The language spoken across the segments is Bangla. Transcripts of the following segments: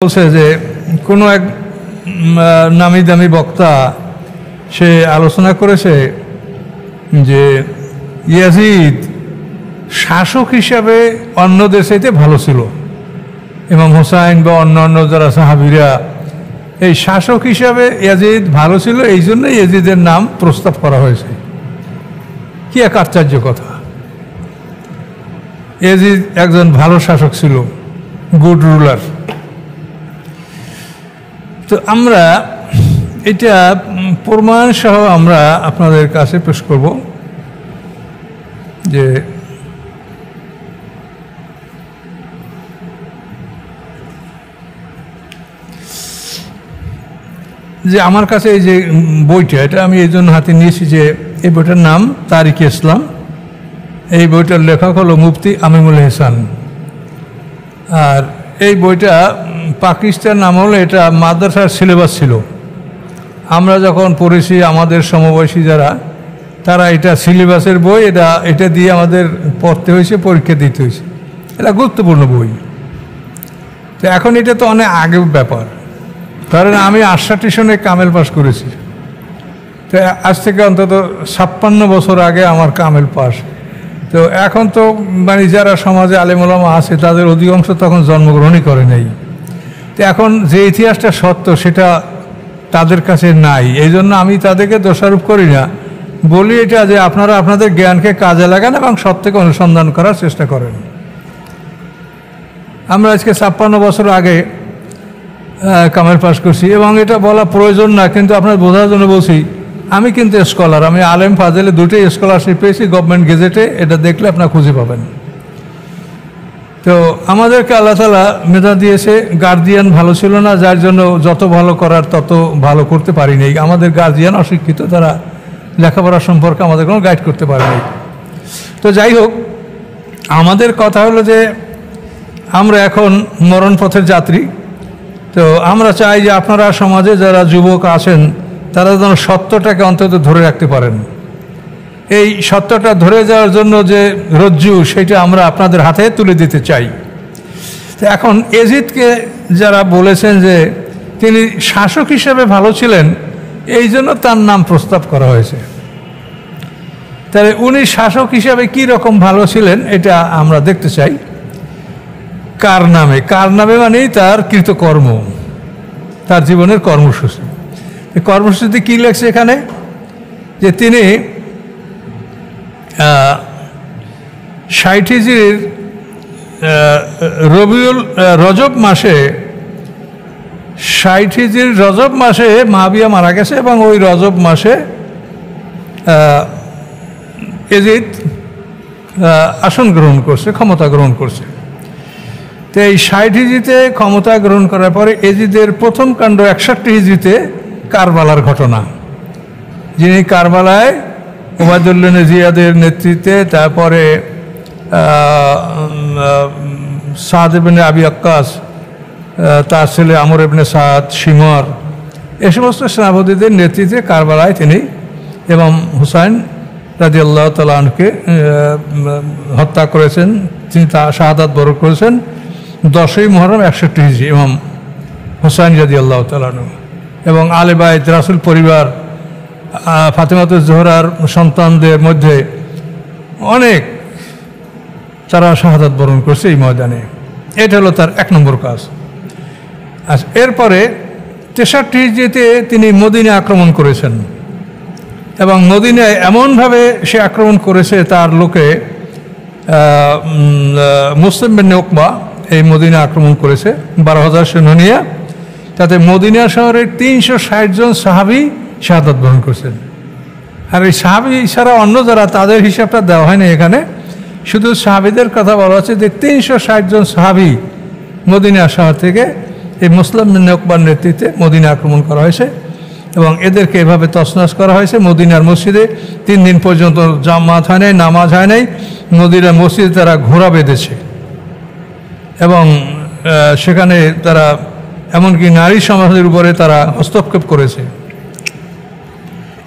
বলছে যে কোনো এক নামি দামি বক্তা সে আলোচনা করেছে যে ইয়াজিদ শাসক হিসাবে অন্যদের চাইতে ভালো ছিল। ইমাম হোসাইন বা অন্যান্য যারা সাহাবীরা এই শাসক হিসাবে ইয়াজিদ ভালো ছিল, এই জন্য ইয়াজিদের নাম প্রস্তাব করা হয়েছে। কি এক আশ্চর্য কথা! ইয়াজিদ একজন ভালো শাসক ছিল, গুড রুলার। তো আমরা এটা প্রমাণ সহ আমরা আপনাদের কাছে পেশ করব যে আমার কাছে এই যে বইটা, এটা আমি এই জন্য হাতে নিয়েছি যে এই বইটার নাম তারিখ ইসলাম। এই বইটার লেখক হলো মুফতি আমিনুল ইহসান। আর এই বইটা পাকিস্তান আমলে এটা মাদ্রাসার সিলেবাস ছিল। আমরা যখন পড়েছি আমাদের সমবয়সী যারা, তারা এটা সিলেবাসের বই, এটা দিয়ে আমাদের পড়তে হয়েছে, পরীক্ষা দিতে হয়েছে। এটা গুরুত্বপূর্ণ বই। তো এখন এটা তো অনেক আগের ব্যাপার, কারণ আমি 68 সনে কামেল পাস করেছি। তো আজ থেকে অন্তত 56 বছর আগে আমার কামেল পাস। তো এখন তো মানে যারা সমাজে আলেম ওলামা আছে তাদের অধিকাংশ তখন জন্মগ্রহণই করে নাই। তো এখন যে ইতিহাসটা সত্য সেটা তাদের কাছে নাই। এই জন্য আমি তাদেরকে দোষারোপ করি না, বলি এটা যে আপনারা আপনাদের জ্ঞানকে কাজে লাগান এবং সত্যকে অনুসন্ধান করার চেষ্টা করেন। আমরা আজকে 56 বছর আগে কামেল পাস করছি এবং এটা বলা প্রয়োজন না, কিন্তু আপনার বোঝার জন্য বলছি। আমি কিন্তু স্কলার, আমি আলেম ফাজেলে দুটোই স্কলারশিপ পেয়েছি গভর্নমেন্ট গেজেটে, এটা দেখলে আপনার খুঁজে পাবেন। তো আমাদেরকে আল্লাহ তাআলা মেধা দিয়েছে, গার্জিয়ান ভালো ছিল না, যার জন্য যত ভালো করার তত ভালো করতে পারিনি। আমাদের গার্জিয়ান অশিক্ষিত, তারা লেখাপড়া সম্পর্কে আমাদের কোনো গাইড করতে পারেনি। তো যাই হোক, আমাদের কথা হলো যে আমরা এখন মরণ পথের যাত্রী। তো আমরা চাই যে আপনারা সমাজে যারা যুবক আছেন তারা যেন সত্যটাকে অন্তত ধরে রাখতে পারেন। এই সত্যটা ধরে যাওয়ার জন্য যে রজ্জু, সেটা আমরা আপনাদের হাতে তুলে দিতে চাই। তো এখন ইয়াজিদকে যারা বলেছেন যে তিনি শাসক হিসেবে ভালো ছিলেন, এই জন্য তার নাম প্রস্তাব করা হয়েছে। তাহলে উনি শাসক হিসাবে কি রকম ভালো ছিলেন এটা আমরা দেখতে চাই। কার নামে মানেই তার কৃতকর্ম, তার জীবনের কর্মসূচি। এই কর্মসূচিতে কী লেখছে এখানে, যে তিনি 60 হিজরির রজব মাসে 60 হিজরির রজব মাসে মাবিয়া মারা গেছে এবং ওই রজব মাসে ইয়াজিদ আসন গ্রহণ করছে, ক্ষমতা গ্রহণ করছে। তো এই 60 হিজরিতে ক্ষমতা গ্রহণ করার পরে ইয়াজিদের প্রথম কাণ্ড 61 হিজরিতে কারবালার ঘটনা, যিনি কারবালায় উবাইদুল্লাহ জিয়াদের নেতৃত্বে, তারপরে সাদ ইবনে আবি আক্কাস, তার ছেলে আমর ইবনে সাদ, শিমর, এ সমস্ত সেনাপতিদের নেতৃত্বে কারবালায় তিনি এবং হুসাইন রাদিয়াল্লাহু তাআলা আনহুকে হত্যা করেছেন। তিনি তার শাহাদাত বরণ করেছেন 10ই মুহররম 61 হিজরি, ইমাম হুসাইন রাদিয়াল্লাহু তাআলা আনহু এবং আলে বাইত, রাসূল পরিবার, ফাতেমাতুজ জোহরার সন্তানদের মধ্যে অনেক তারা শাহাদাত বরণ করছে এই ময়দানে। এটা হলো তার 1 নম্বর কাজ। আচ্ছা, এরপরে 63 হিজরিতে তিনি মদিনা আক্রমণ করেছেন এবং মদিনায় এমনভাবে সে আক্রমণ করেছে, তার লোকে মুসলিম বিন উকবা এই মদিনা আক্রমণ করেছে 12,000 সৈন্য নিয়ে। তাতে মদিনা শহরের 360 জন সাহাবী শাহাদাত বরণ করছেন। আর এই সাহাবী ছাড়া অন্য যারা, তাদের হিসাবটা দেওয়া হয়নি এখানে, শুধু সাহাবীদের কথা বলা হচ্ছে যে 360 জন সাহাবী মদিনা শহর থেকে এই মুসলিম বিন উকবার নেতৃত্বে মদিনা আক্রমণ করা হয়েছে এবং এদেরকে এভাবে তছনছ করা হয়েছে। মদিনার মসজিদে 3 দিন পর্যন্ত জামাত হয় নাই, নামাজ হয় নাই। মদিনার মসজিদে তারা ঘোড়া বেঁধেছে এবং সেখানে তারা এমনকি নারী সমাজের উপরে তারা হস্তক্ষেপ করেছে।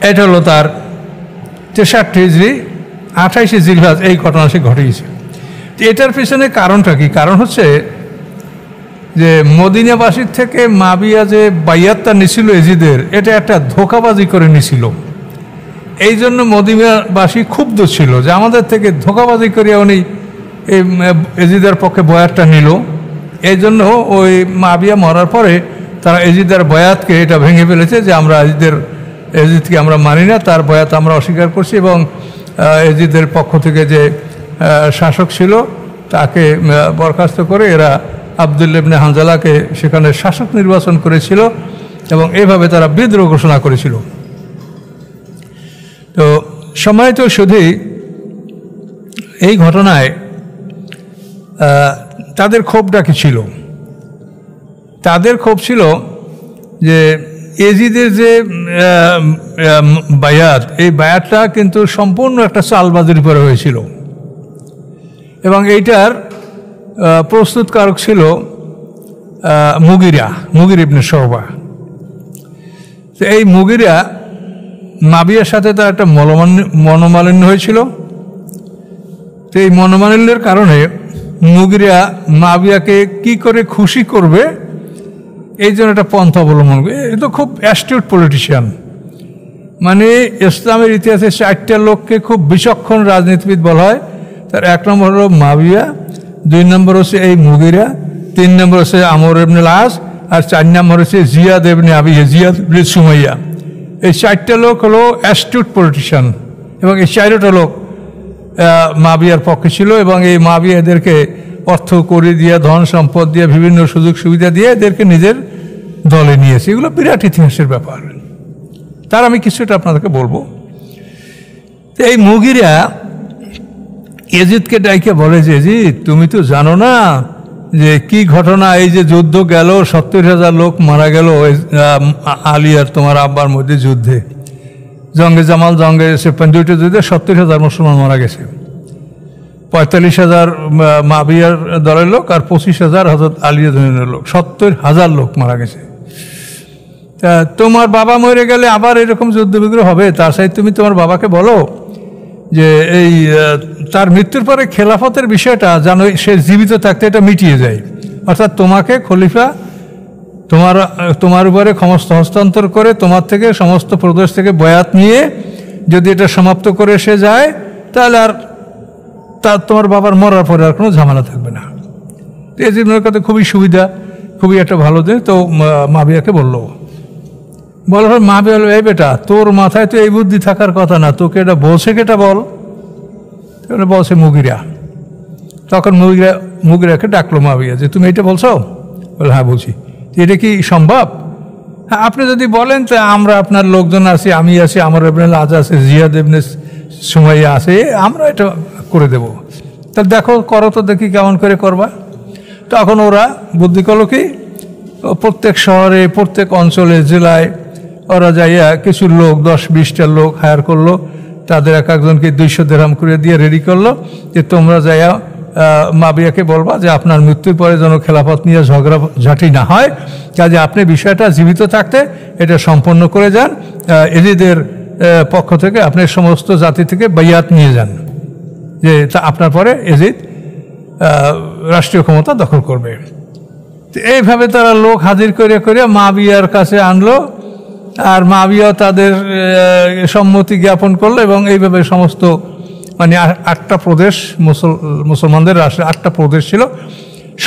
এটা হলো তার 63 হিজরি 28 জিলহজ এই ঘটনা সে ঘটিয়েছে। এটার পিছনে কারণটা কি? কারণ হচ্ছে যে মদিনাবাসীর থেকে মাবিয়া যে বাইয়াতটা নিছিল এজিদের, এটা একটা ধোঁকাবাজি করে নিছিল। এই জন্য মদিনাবাসী ক্ষুব্ধ ছিল যে আমাদের থেকে ধোঁকাবাজি করে উনি এই এজিদের পক্ষে বয়াতটা নিল। এই জন্য ওই মাবিয়া মরার পরে তারা এজিদের বয়াতকে এটা ভেঙে ফেলেছে যে আমরা এজিদকে আমরা মানি না, তার বয়াত আমরা অস্বীকার করছি। এবং এজিদের পক্ষ থেকে যে শাসক ছিল তাকে বরখাস্ত করে এরা আব্দুল্লাহ ইবনে হানজালাকে সেখানে শাসক নির্বাচন করেছিল এবং এইভাবে তারা বিদ্রোহ ঘোষণা করেছিল। তো সম্মানিত শুধুই এই ঘটনায় তাদের ক্ষোভটা কি ছিল? তাদের ক্ষোভ ছিল যে এজিদের যে বায়াত, এই বায়াতটা কিন্তু সম্পূর্ণ একটা চালবাজির উপরে হয়েছিল এবং এইটার প্রস্তুতকারক ছিল মুগির ইবনে শুবা। তো এই মুগিরা মাবিয়ার সাথে তার একটা মনোমালিন্য হয়েছিল। তো এই মনোমালিন্যের কারণে মুগিরা মাবিয়াকে কি করে খুশি করবে এই জন্য একটা পন্থা অবলম্বন করে। এ তো খুব অ্যাস্টিউট পলিটিশিয়ান, মানে ইসলামের ইতিহাসে 4টা লোককে খুব বিচক্ষণ রাজনীতিবিদ বলা হয়। তার 1 নম্বর হলো মাবিয়া, 2 নম্বর হচ্ছে এই মুগিরা, 3 নম্বর হচ্ছে আমর ইবনে আস, আর 4 নম্বর হচ্ছে জিয়াদ ইবনে জিয়াদ ইবনে সুমাইয়া। এই 4টা লোক হলো অ্যাস্টিউট পলিটিশিয়ান এবং এই 4টা লোক মাবিয়ার পক্ষে ছিল এবং এই মাবিয়া এদেরকে অর্থ করে দিয়ে, ধন সম্পদ দিয়ে, বিভিন্ন সুযোগ সুবিধা দিয়ে এদেরকে নিজের দলে নিয়েছে। এগুলো বিরাট ইতিহাসের ব্যাপার, তার আমি কিছুটা আপনাদেরকে বলবো। এই মুগিরা এজিদকে ডাইকে বলে যে এজিদ, তুমি তো জানো না যে কি ঘটনা, এই যে যুদ্ধ গেল, 70,000 লোক মারা গেল আলী আর তোমার আব্বার মধ্যে যুদ্ধে, জঙ্গে জামাল, জঙ্গে সেপ্টেন, 2টা যুদ্ধে 70,000 মুসলমান মারা গেছে। 45,000 মাবিয়ার দলের লোক আর 25,000 হযরত আলীর দলের লোক, 70,000 লোক মারা গেছে। তা তোমার বাবা মরে গেলে আবার এরকম যুদ্ধ বিগ্রহ হবে, তার সাথে তুমি তোমার বাবাকে বলো যে এই তার মৃত্যুর পরে খেলাফতের বিষয়টা যেন সে জীবিত থাকতে এটা মিটিয়ে যায়, অর্থাৎ তোমাকে খলিফা তোমার উপরে ক্ষমস্ত হস্তান্তর করে তোমার থেকে সমস্ত প্রদেশ থেকে বয়াত নিয়ে যদি এটা সমাপ্ত করে সে যায়, তাহলে আর তোমার বাবার মরার পরে আর কোনো ঝামেলা থাকবে না। এই জীবনের কথা খুবই সুবিধা, খুবই একটা ভালো দিন। তো মাবিয়াকে বললো, বলার পর মাবিয়া বলল, এই বেটা, তোর মাথায় তো এই বুদ্ধি থাকার কথা না, তোকে এটা বলছে কেটা বল? বলছে মুগিরা। তখন মুগিরাকে ডাকলো মাবিয়া যে তুমি এটা বলছো? বলে হ্যাঁ বলছি। এটা কি সম্ভব? হ্যাঁ, আপনি যদি বলেন তো আমরা আপনার লোকজন আছি, আমি আছি, আমার ইবনে আজ আছে, জিয়াদ ইবনে সুমাইয়া আছে, আমরা এটা করে দেব। তা দেখো, করো তো, দেখি কেমন করে করবা। তখন ওরা বুদ্ধি করলো কি, প্রত্যেক শহরে, প্রত্যেক অঞ্চলে, জেলায় ওরা যাইয়া কিছু লোক, 10-20টা লোক হায়ার করলো, তাদের এক একজনকে 200 দিরহাম করে দিয়ে রেডি করলো যে তোমরা যাইয়া মাবিয়াকে বলবা যে আপনার মৃত্যুর পরে যেন খেলাফত নিয়ে ঝগড়াঝাটি না হয়, কাজে আপনি বিষয়টা জীবিত থাকতে এটা সম্পন্ন করে যান, এজিদের পক্ষ থেকে আপনি সমস্ত জাতি থেকে বাইয়াত নিয়ে যান যে তা আপনার পরে এজিদ রাষ্ট্রীয় ক্ষমতা দখল করবে। এইভাবে তারা লোক হাজির করে করে মাবিয়ার কাছে আনলো, আর মাবিয়াও তাদের সম্মতি জ্ঞাপন করলো এবং এইভাবে সমস্ত মানে 8টা প্রদেশ, মুসলমানদের রাষ্ট্রে 8টা প্রদেশ ছিল,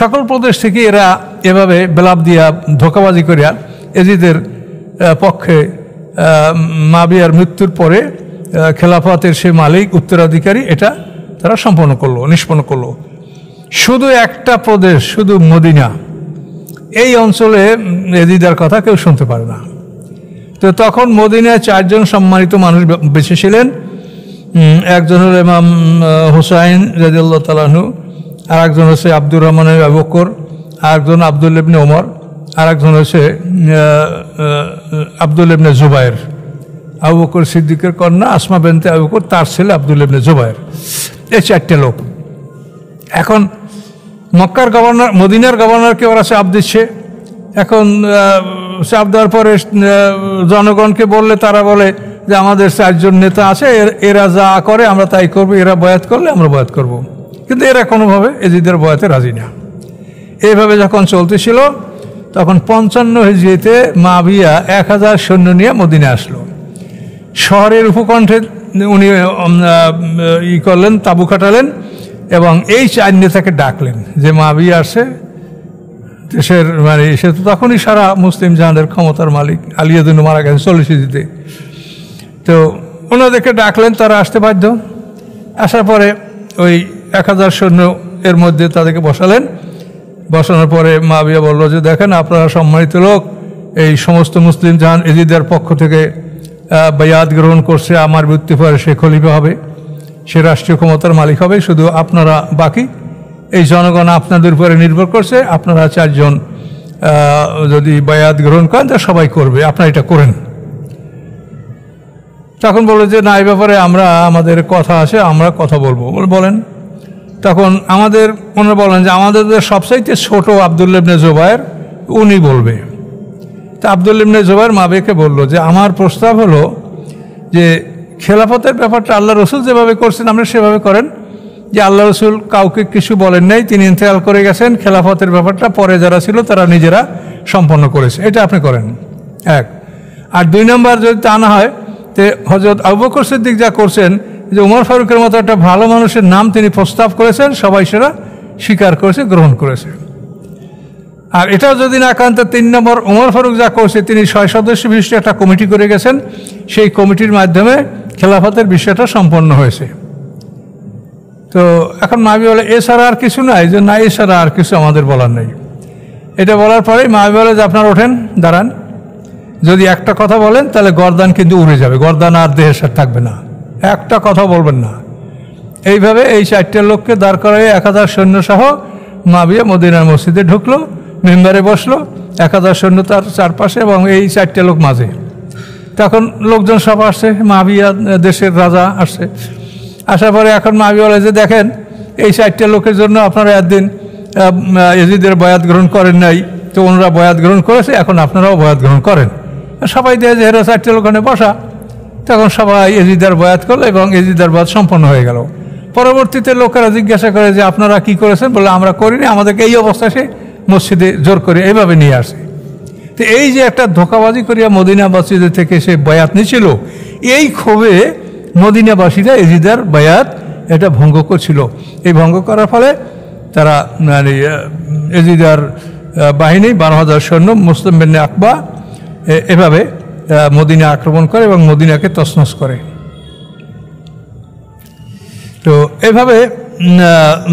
সকল প্রদেশ থেকে এরা এভাবে বেলাপ দিয়া, ধোঁকাবাজি করিয়া এজিদের পক্ষে মাবিয়ার মৃত্যুর পরে খেলাফতের সে মালিক, উত্তরাধিকারী, এটা তারা নিষ্পন্ন করলো। শুধু একটা প্রদেশ, শুধু মদিনা, এই অঞ্চলে এজিদের কথা কেউ শুনতে পারে না। তো তখন মদিনায় 4 জন সম্মানিত মানুষ বেঁচে ছিলেন। একজন হল ইমাম হুসাইন রাদিয়াল্লাহু তাআলা আনহু, আর একজন হচ্ছে আব্দুর রহমান আবু বকর, আর একজন আব্দুল্লাহ ইবনে ওমর, আর একজন হচ্ছে আব্দুল্লাহ ইবনে জুবায়ের। আবু বকর সিদ্দিকের কন্যা আসমা বিনতে আবু বকর, তার ছেলে আব্দুল্লাহ ইবনে জুবায়ের। এই 4টে লোক। এখন মক্কার গভর্নর, মদিনার গভর্নরকে ওরা চাপ দিচ্ছে। এখন চাপ দেওয়ার পরে জনগণকে বললে তারা বলে যে আমাদের 4 জন নেতা আছে, এরা যা করে আমরা তাই করবো, এরা বয়াত করলে আমরা বয়াত করব। কিন্তু এরা কোনোভাবে এজিদের বয়াতে রাজি না। এইভাবে যখন চলতেছিল তখন 55 হিজরিতে মুআবিয়া 1000 সৈন্য নিয়ে মদিনা আসলো। শহরের উপকণ্ঠে উনি করলেন, তাঁবু খাটালেন এবং এই 4 নেতাকে ডাকলেন যে মুআবিয়া আসছে দেশের, মানে সে তো তখনই সারা মুসলিম জাহানের ক্ষমতার মালিক, আলিয়াদুন মারা গেছেন 40 হিজরিতে। তো ওনাদেরকে ডাকলেন, তারা আসতে বাধ্য। আসার পরে ওই 1000 সৈন্য এর মধ্যে তাদেরকে বসালেন। বসানোর পরে মুআবিয়া বলল যে দেখেন, আপনারা সম্মানিত লোক, এই সমস্ত মুসলিম জাহান এজিদের পক্ষ থেকে বায়াত গ্রহণ করছে, আমার মৃত্যু পরে সে খলিফা হবে, সে রাষ্ট্রীয় ক্ষমতার মালিক হবে, শুধু আপনারা বাকি, এই জনগণ আপনাদের উপরে নির্ভর করছে, আপনারা 4 জন যদি বায়াত গ্রহণ করেন তা সবাই করবে, আপনারা এটা করেন। তখন বললো যে না, এই ব্যাপারে আমাদের কথা আছে, আমরা কথা বলবো। বলেন। তখন ওনারা বলেন যে আমাদের সবচাইতে ছোট আব্দুল্লাহ ইবনে জুবায়ের, উনি বলবে। তা আব্দুল্লাহ ইবনে জুবায়ের মুআবিয়াকে বলল যে আমার প্রস্তাব হলো যে খেলাফতের ব্যাপারটা আল্লাহ রসুল যেভাবে করছেন আমরা সেভাবে করেন, যে আল্লাহ রসুল কাউকে কিছু বলেন নাই, তিনি ইন্তেকাল করে গেছেন, খেলাফতের ব্যাপারটা পরে যারা ছিল তারা নিজেরা সম্পন্ন করেছে, এটা আপনি করেন। 1 আর 2 নম্বর যদি তা না হয়, তে হযরত আবু বকর সিদ্দিক যা করছেন, যে উমর ফারুকের মতো একটা ভালো মানুষের নাম তিনি প্রস্তাব করেছেন, সবাই সেটা স্বীকার করেছে, গ্রহণ করেছে। আর এটাও যদি না করেন, তো 3 নম্বর উমর ফারুক যা করছে, তিনি 6 সদস্য বিশিষ্ট একটা কমিটি করে গেছেন, সেই কমিটির মাধ্যমে খেলাফতের বিষয়টা সম্পন্ন হয়েছে। তো এখন মুআবিয়া বলে এছাড়া আর কিছু নাই, যে না, এছাড়া আর কিছু আমাদের বলার নেই। এটা বলার পরেই মুআবিয়া বলে যে আপনারা ওঠেন, দাঁড়ান, যদি একটা কথা বলেন তাহলে গর্দান কিন্তু উড়ে যাবে, গর্দান আর দেহের সাথে থাকবে না, একটা কথা বলবেন না। এইভাবে এই 4টে লোককে দাঁড় করাই 1000 সৈন্য সহ মুআবিয়া মদিনার মসজিদে ঢুকলো, মেম্বারে বসলো, 1000 সৈন্য তার চারপাশে এবং এই 4টে লোক মাঝে। তখন লোকজন সব আসছে, মুআবিয়া দেশের রাজা আসছে। আসার পরে এখন মুআবিয়া বলে যে দেখেন, এই 4টে লোকের জন্য আপনারা একদিন ইয়াজিদের বয়াত গ্রহণ করেন নাই, তো ওনারা বয়াত গ্রহণ করেছে, এখন আপনারাও বয়াত গ্রহণ করেন। সবাই দিয়ে যে এরা 4টে লোক ওখানে বসা, তখন সবাই ইয়াজিদের বয়াত করলো এবং ইয়াজিদের বয়াত সম্পন্ন হয়ে গেল। পরবর্তীতে লোকেরা জিজ্ঞাসা করে যে আপনারা কি করেছেন, বলে আমরা করিনি, আমাদেরকে এই অবস্থা সে মসজিদে জোর করে এইভাবে নিয়ে আসে। তো এই যে একটা ধোঁকাবাজি করিয়া মদিনা মসজিদের থেকে সে বয়াত নিয়েছিল, এই ক্ষোভে মদিনাবাসীরা ইয়াজিদের বয়াত এটা ভঙ্গ করছিল। এই ভঙ্গ করার ফলে তারা মানে ইয়াজিদের বাহিনী 12,000 সৈন্য, মুসলিম বিন আকবা এভাবে মদিনা আক্রমণ করে এবং মদিনাকে তছনছ করে। তো এভাবে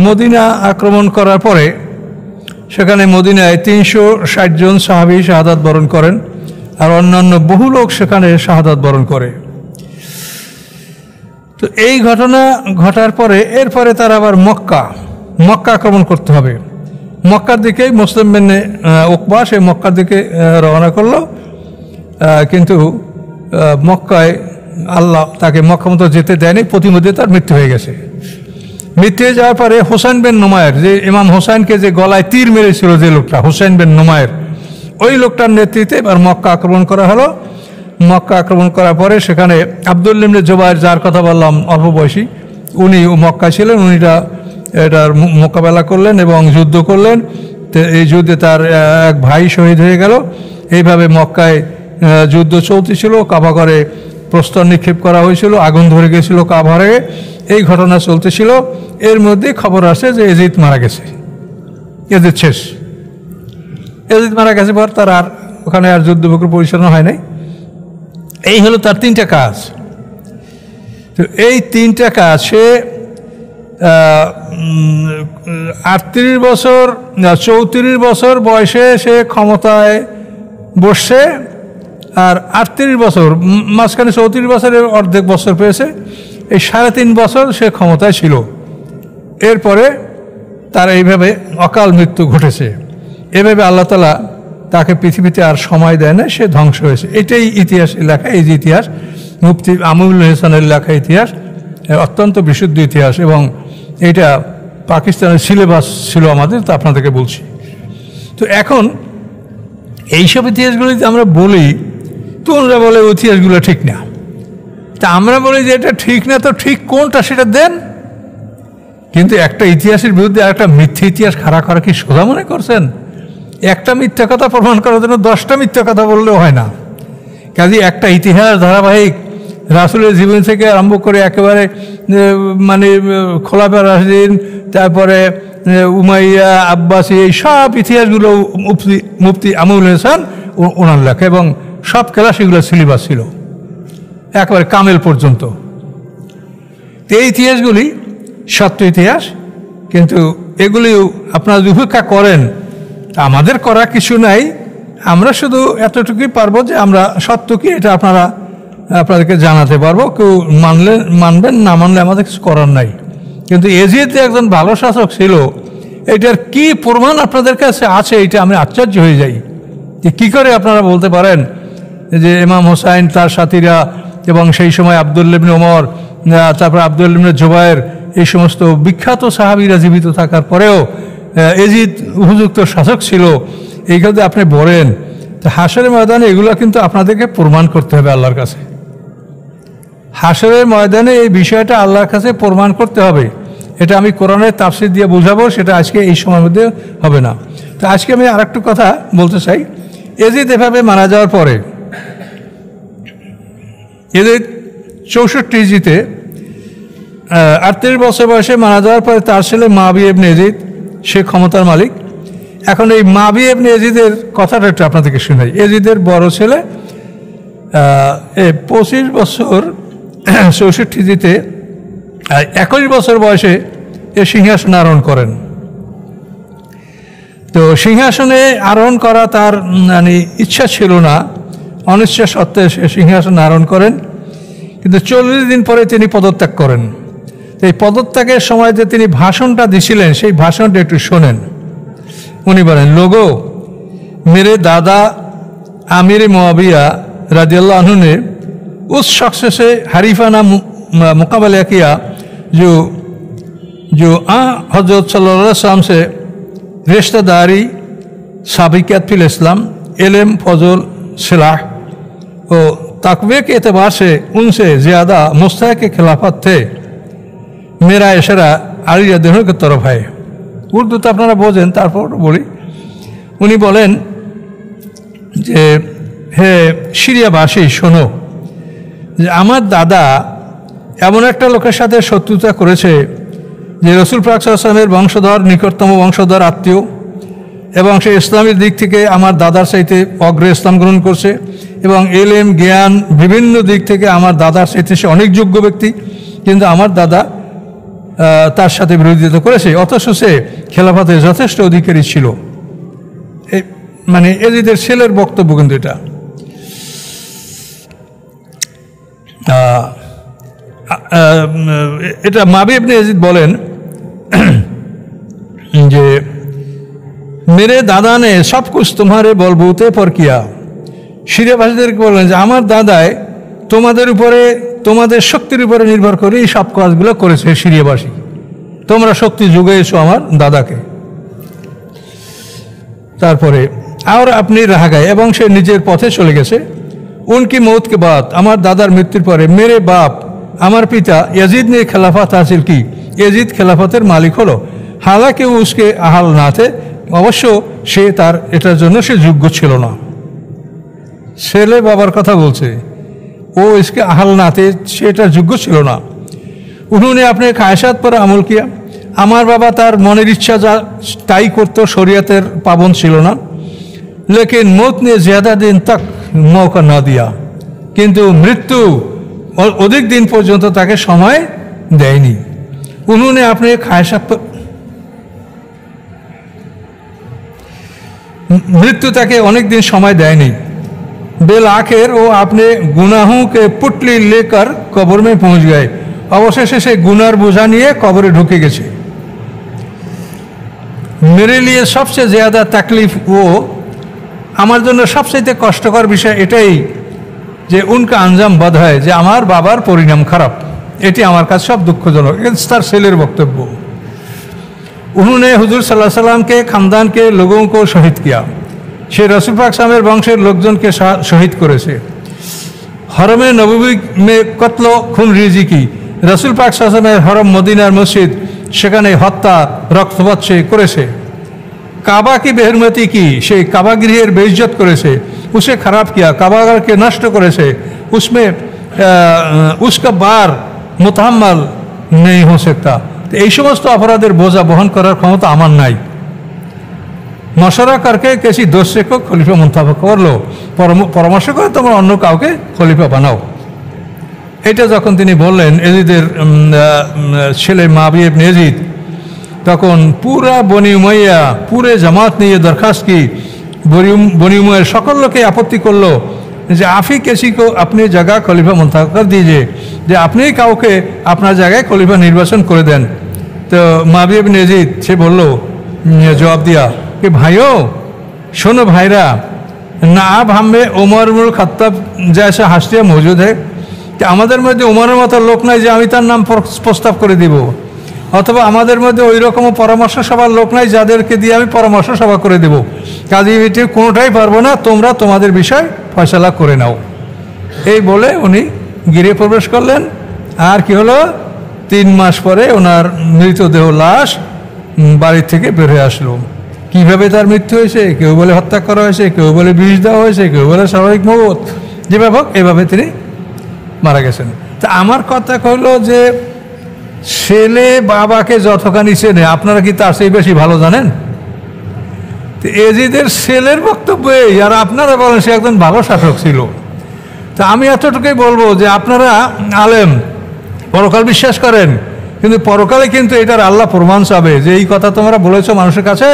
মদিনা আক্রমণ করার পরে সেখানে মদিনায় 360 জন সাহাবী শাহাদাত বরণ করেন, আর অন্যান্য বহু লোক সেখানে শাহাদাত বরণ করে। তো এই ঘটনা ঘটার পরে এরপরে তারা আবার মক্কা আক্রমণ করতে হবে। মক্কার দিকেই মুসলিম বিন উকবা সে মক্কার দিকে রওনা করলো, কিন্তু মক্কায় আল্লাহ তাকে মক্কা মতো যেতে দেয়নি, প্রতিমধ্যে তার মৃত্যু হয়ে গেছে। মৃত্যু হয়ে যাওয়ার পরে হোসেন বিন নুমায়ের, যে ইমাম হোসেনকে যে গলায় তীর মেরেছিল যে লোকটা, হোসেন বিন নুমায়ের, ওই লোকটার নেতৃত্বে এবার মক্কা আক্রমণ করা হলো। মক্কা আক্রমণ করার পরে সেখানে আব্দুল্লাহ ইবনে জুবায়ের, যার কথা বললাম অল্প বয়সী, উনি মক্কা ছিলেন, উনি এটার মোকাবেলা করলেন এবং যুদ্ধ করলেন। তো এই যুদ্ধে তার এক ভাই শহীদ হয়ে গেল। এইভাবে মক্কায় যুদ্ধ চলতেছিল, কাবা ঘরে প্রস্তর নিক্ষেপ করা হয়েছিল, আগুন ধরে গেছিল কাবা ঘরে, এই ঘটনা চলতেছিল। এর মধ্যে খবর আসে যে ইয়াজিদ মারা গেছে, ইয়াজিদ শেষ। ইয়াজিদ মারা গেছে পর তার আর ওখানে আর যুদ্ধবিগ্রহ পরিচালনা হয় নাই। এই হলো তার 3টা কাজ। তো এই 3টা কাজ সে 38 বছর 34 বছর বয়সে সে ক্ষমতায় বসছে, আর 38 বছর মাঝখানে 34 বছরের অর্ধেক বছর পেয়েছে, এই 3.5 বছর সে ক্ষমতায় ছিল। এরপরে তার এইভাবে অকাল মৃত্যু ঘটেছে। এভাবে আল্লাহ তাআলা তাকে পৃথিবীতে আর সময় দেয় না, সে ধ্বংস হয়েছে। এটাই ইতিহাস লেখা, এই যে ইতিহাস মুফতি আমিনুল ইহসানের লেখা ইতিহাস, অত্যন্ত বিশুদ্ধ ইতিহাস, এবং এটা পাকিস্তানের সিলেবাস ছিল আমাদের, তা আপনাদেরকে বলছি। তো এখন এইসব ইতিহাসগুলো যদি আমরা বলি, তো ওনারা বলে ইতিহাসগুলো ঠিক না। তা আমরা বলি যে এটা ঠিক না, তো ঠিক কোনটা সেটা দেন। কিন্তু একটা ইতিহাসের বিরুদ্ধে একটা মিথ্যা ইতিহাস খাড়া করা কি সোজা মনে করছেন? একটা মিথ্যা কথা প্রমাণ করার জন্য 10টা মিথ্যা কথা বললেও হয় না। কাজে একটা ইতিহাস ধারাবাহিক রাসূলের জীবন থেকে আরম্ভ করে একেবারে মানে খোলাফায়ে রাশিদিন, তারপরে উমাইয়া, আব্বাসী, এই সব ইতিহাসগুলো মুফতি আমিনুল হাসান ওনার লেখা, এবং সব ক্লাস এগুলো সিলেবাস ছিল একেবারে কামেল পর্যন্ত। তো এই ইতিহাসগুলি সত্য ইতিহাস, কিন্তু এগুলি আপনারা উপেক্ষা করেন, আমাদের করা কিছু নাই। আমরা শুধু এতটুকুই পারবো যে আমরা সত্য কি এটা আপনাদেরকে জানাতে পারবো। কেউ মানবেন, না মানলে আমাদের কিছু করার নাই। কিন্তু এজিদ যে একজন ভালো শাসক ছিল, এটার কি প্রমাণ আপনাদের কাছে আছে, এটা আমি আশ্চর্য হয়ে যাই যে কী করে আপনারা বলতে পারেন যে ইমাম হোসাইন, তার সাথীরা, এবং সেই সময় আব্দুল্লাহ ইবনে ওমর, তারপর আব্দুল্লাহ ইবনে জুবায়ের, এই সমস্ত বিখ্যাত সাহাবীরা জীবিত থাকার পরেও এজিদ উপযুক্ত শাসক ছিল, এইগুলো আপনি বলেন। তো হাশরের ময়দানে এগুলো কিন্তু আপনাদেরকে প্রমাণ করতে হবে আল্লাহর কাছে। হাশরের ময়দানে এই বিষয়টা আল্লাহর কাছে প্রমাণ করতে হবে। এটা আমি কোরআনের তাফসীর দিয়ে বুঝাবো, সেটা আজকে এই সময়ের মধ্যে হবে না। তো আজকে আমি আরেকটু কথা বলতে চাই। এজিদ এভাবে মারা যাওয়ার পরে, এজিদ 64 হিজরিতে 38 বছর বয়সে মারা যাওয়ার পরে তার ছেলে মুআবিয়া ইবনে এজিদ, সে ক্ষমতার মালিক। এখন এই মুআবিয়া ইবনে এজিদের কথাটা একটু আপনাদেরকে শোনাই। এজিদের বড় ছেলে 25 বছর 64 হিজরিতে 21 বছর বয়সে এ সিংহাসন আরোহণ করেন। তো সিংহাসনে আরোহণ করা তার মানে ইচ্ছা ছিল না, অনিচ্ছা সত্ত্বে সে সিংহাসন আরোহণ করেন। কিন্তু 40 দিন পরে তিনি পদত্যাগ করেন। এই পদত্যাগের সময় যে তিনি ভাষণটা দিছিলেন, সেই ভাষণটা একটু শোনেন। উনি বলেন, লোগো मेरे दादा आमिर मुआविया रज़ियल्लाहु अन्हु ने उस शख्स से हरीफाना मुकाबला किया जो हज़रत सल्लल्लाहु अलैहि वसल्लम से रिश्तेदारी, साबिक़त फिल इस्लाम, इल्म, फजल, सिलाह और तक़वे के एतबार से उनसे ज़्यादा मुस्तहिक़ खिलाफत थे। मेरा इशारा अली रज़ियल्लाहु की तरफ है। उर्दू तो अपनारा बोझें, तारपर बोली। उन्हीं बोलें जे हे সিরিয়াবাসী শোনো, যে আমার দাদা এমন একটা লোকের সাথে শত্রুতা করেছে যে রাসূল পাক সাল্লাল্লাহু আলাইহি ওয়াসাল্লামের বংশধর, নিকটতম বংশধর, আত্মীয়, এবং সে ইসলামের দিক থেকে আমার দাদার চাইতে অগ্রে ইসলাম গ্রহণ করছে, এবং এলেম, জ্ঞান, বিভিন্ন দিক থেকে আমার দাদার চাইতে সে অনেক যোগ্য ব্যক্তি। কিন্তু আমার দাদা তার সাথে বিরোধিতা করেছে, অথচ সে খেলাফতের যথেষ্ট অধিকারী ছিল। মানে এজিদের ছেলের বক্তব্য কিন্তু এটা। এটা মুআবিয়া ইবনে ইয়াজিদ বলেন যে मेरे दादा ने सब कुछ तुम्हारे बलबूते पर किया। সিরিয়াবাসীদেরকে বলেন যে আমার দাদাই তোমাদের উপরে, তোমাদের শক্তির উপরে নির্ভর করে এই সব কাজগুলো করেছে সিরিয়াবাসী। তোমরা শক্তি জুগিয়েছো আমার দাদাকে। তারপরে আর আপনি রাহা গায়ে, এবং সে নিজের পথে চলে গেছে। उनकी मौत के बाद, আমার দাদার মৃত্যুর পরে, मेरे बाप, আমার পিতা ইয়াজিদ ने खिलाफत हासिल की। ইয়াজিদ খেলাফতের মালিক হলো। हालांकि वो उसके अहल ना थे, অবশ্য সে তার এটার জন্য সে যোগ্য ছিল না। ছেলে বাবার কথা বলছে, ও इसके अहल ना थे, সে এটার যোগ্য ছিল না। उन्होंने अपने ख्वाहिशात पर अमल किया। আমার বাবা তার মনের ইচ্ছা যা তাই করত, শরীয়তের পাবন ছিল না। लेकिन मौत ने ज़्यादा दिन तक मौका ना दिया, किंतु मृत्यु अधिक दिन पर्यंत ताके समय देयनी। उन्होंने अपने ख्वाहिशात पर, मृत्यु ताके अनेक दिन समय देयनी। बेल आखिर वो अपने गुनाहों के पुटली लेकर कब्र में पहुंच गए। अवशेषे से गुनार बोझा निये कब्रे ढुके गेছে। मेरे लिए सबसे ज़्यादा तकलीफ वो, আমার জন্য সবচেয়ে কষ্টকর বিষয় এটাই যে উনকা আঞ্জাম বদ হয়, যে আমার বাবার পরিণাম খারাপ। এটি আমার কাছে সব দুঃখজনক। তার ছেলের বক্তব্য। उन्होंने हुजूर सल्लल्लाहु अलैहि वसल्लम के खानदान के लोगों को शहीद किया। সে রাসূল পাক সাল্লামের বংশের লোকজনকে শহীদ করেছে। হরমে নববী মে কতল খুন রিজি কি, রাসূল পাক সাল্লাল্লাহু আলাইহি ওয়াসাল্লামের হরম মদিনার মসজিদ সেখানে হত্যা রক্তপাত সে করেছে। काबा की बेहरमती की, से काबा गृहेर बेइज्जत करेছে, उसे खराब किया, काबा घर के नष्ट करेছে, उसमें उसका बार मुतहम्मल नहीं हो सकता। तो এই সমস্ত অপরাধের বোঝা বহন করার ক্ষমতা আমার নাই। মশারা করকে किसी दूसरे को खलीफा मुंतखब कर लो, পরামর্শ করে তোমরা অন্য কাউকে খলিফা বানাও। এটা যখন তিনি বললেন এজিদের ছেলে মাবিয়া ইবনে ইয়াজিদ, তখন পুরা বনি উমাইয়া পুরে জামাত নিয়ে দরখাস্ত কি বনি উমাইয়ার সকল লোকে আপত্তি করলো যে আফি किसी को अपनी जगह खलीफा मुंतखब कर दीजिए, যে আপনি কাউকে আপনার জায়গায় খলিফা নির্বাচন করে দেন। তো মাবিয়া ইবনে ইয়াজিদ সে বলল, জবাব दिया कि भाइयों सुनो भाईरा, ना अब हमें उमर इब्नुल खत्ताब जैसा हस्तियाँ मौजूद है कि আমাদের মধ্যে উমরের মতো লোক নাই যে আমি তার নাম প্রস্তাব করে দিব, অথবা আমাদের মধ্যে ওই রকম পরামর্শ সভার লোক নাই যাদেরকে দিয়ে আমি পরামর্শ সভা করে দেব। কাজী এটি কোনোটাই পারবো না, তোমরা তোমাদের বিষয় ফয়সালা করে নাও। এই বলে উনি গৃহে প্রবেশ করলেন। আর কি হলো, 3 মাস পরে ওনার মৃতদেহ লাশ বাড়ি থেকে বের হয়ে আসলো। কীভাবে তার মৃত্যু হয়েছে, কেউ বলে হত্যা করা হয়েছে, কেউ বলে বিষ দেওয়া হয়েছে, কেউ বলে স্বাভাবিক মওত, যেভাবে হোক এভাবে তিনি মারা গেছেন। তা আমার কথা হইল যে ছেলে বাবাকে যতখানি চেনে, আপনারা কি তার চেয়ে বেশি ভালো জানেন? তো এজিদের ছেলের বক্তব্য এই, আর আপনারা বলেন সে একজন ভালো শাসক ছিল। তা আমি এতটুকুই বলবো যে আপনারা আলেম, পরকাল বিশ্বাস করেন, কিন্তু পরকালে কিন্তু এটার আল্লাহ প্রমাণ চাবে যে এই কথা তোমরা বলেছো মানুষের কাছে,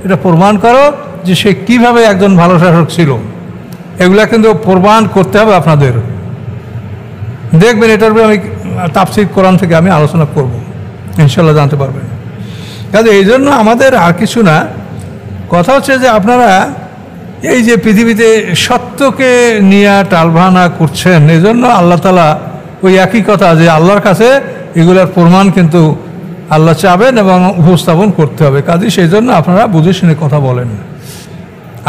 এটা প্রমাণ করো যে সে কিভাবে একজন ভালো শাসক ছিল। এগুলা কিন্তু প্রমাণ করতে হবে আপনাদের। দেখবেন এটার উপরে আমি তাফসীর কোরআন থেকে আমি আলোচনা করব, ইনশাল্লাহ জানতে পারবেন। কাজে এই জন্য আমাদের আর কিছু না, কথা হচ্ছে যে আপনারা এই যে পৃথিবীতে সত্যকে নিয়ে টালবাহানা করছেন, এই জন্য আল্লাহ তাআলা ওই একই কথা যে আল্লাহর কাছে এগুলার প্রমাণ কিন্তু আল্লাহ চাবেন এবং উপস্থাপন করতে হবে। কাজে সেই জন্য আপনারা বুঝে শুনে কথা বলেন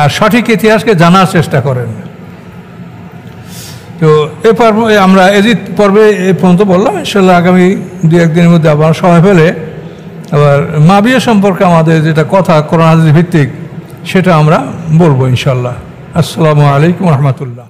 আর সঠিক ইতিহাসকে জানার চেষ্টা করেন। তো এ পর্বে আমরা এজিদ পর্বে এই পর্যন্ত বললাম। ইনশাল্লাহ আগামী 2-1 দিনের মধ্যে আবার সময় পেলে আবার মাবিয়া সম্পর্কে আমাদের যেটা কথা কোরআন হাদিস ভিত্তিক সেটা আমরা বলবো ইনশাল্লাহ। আসসালামু আলাইকুম রহমতুল্লাহ।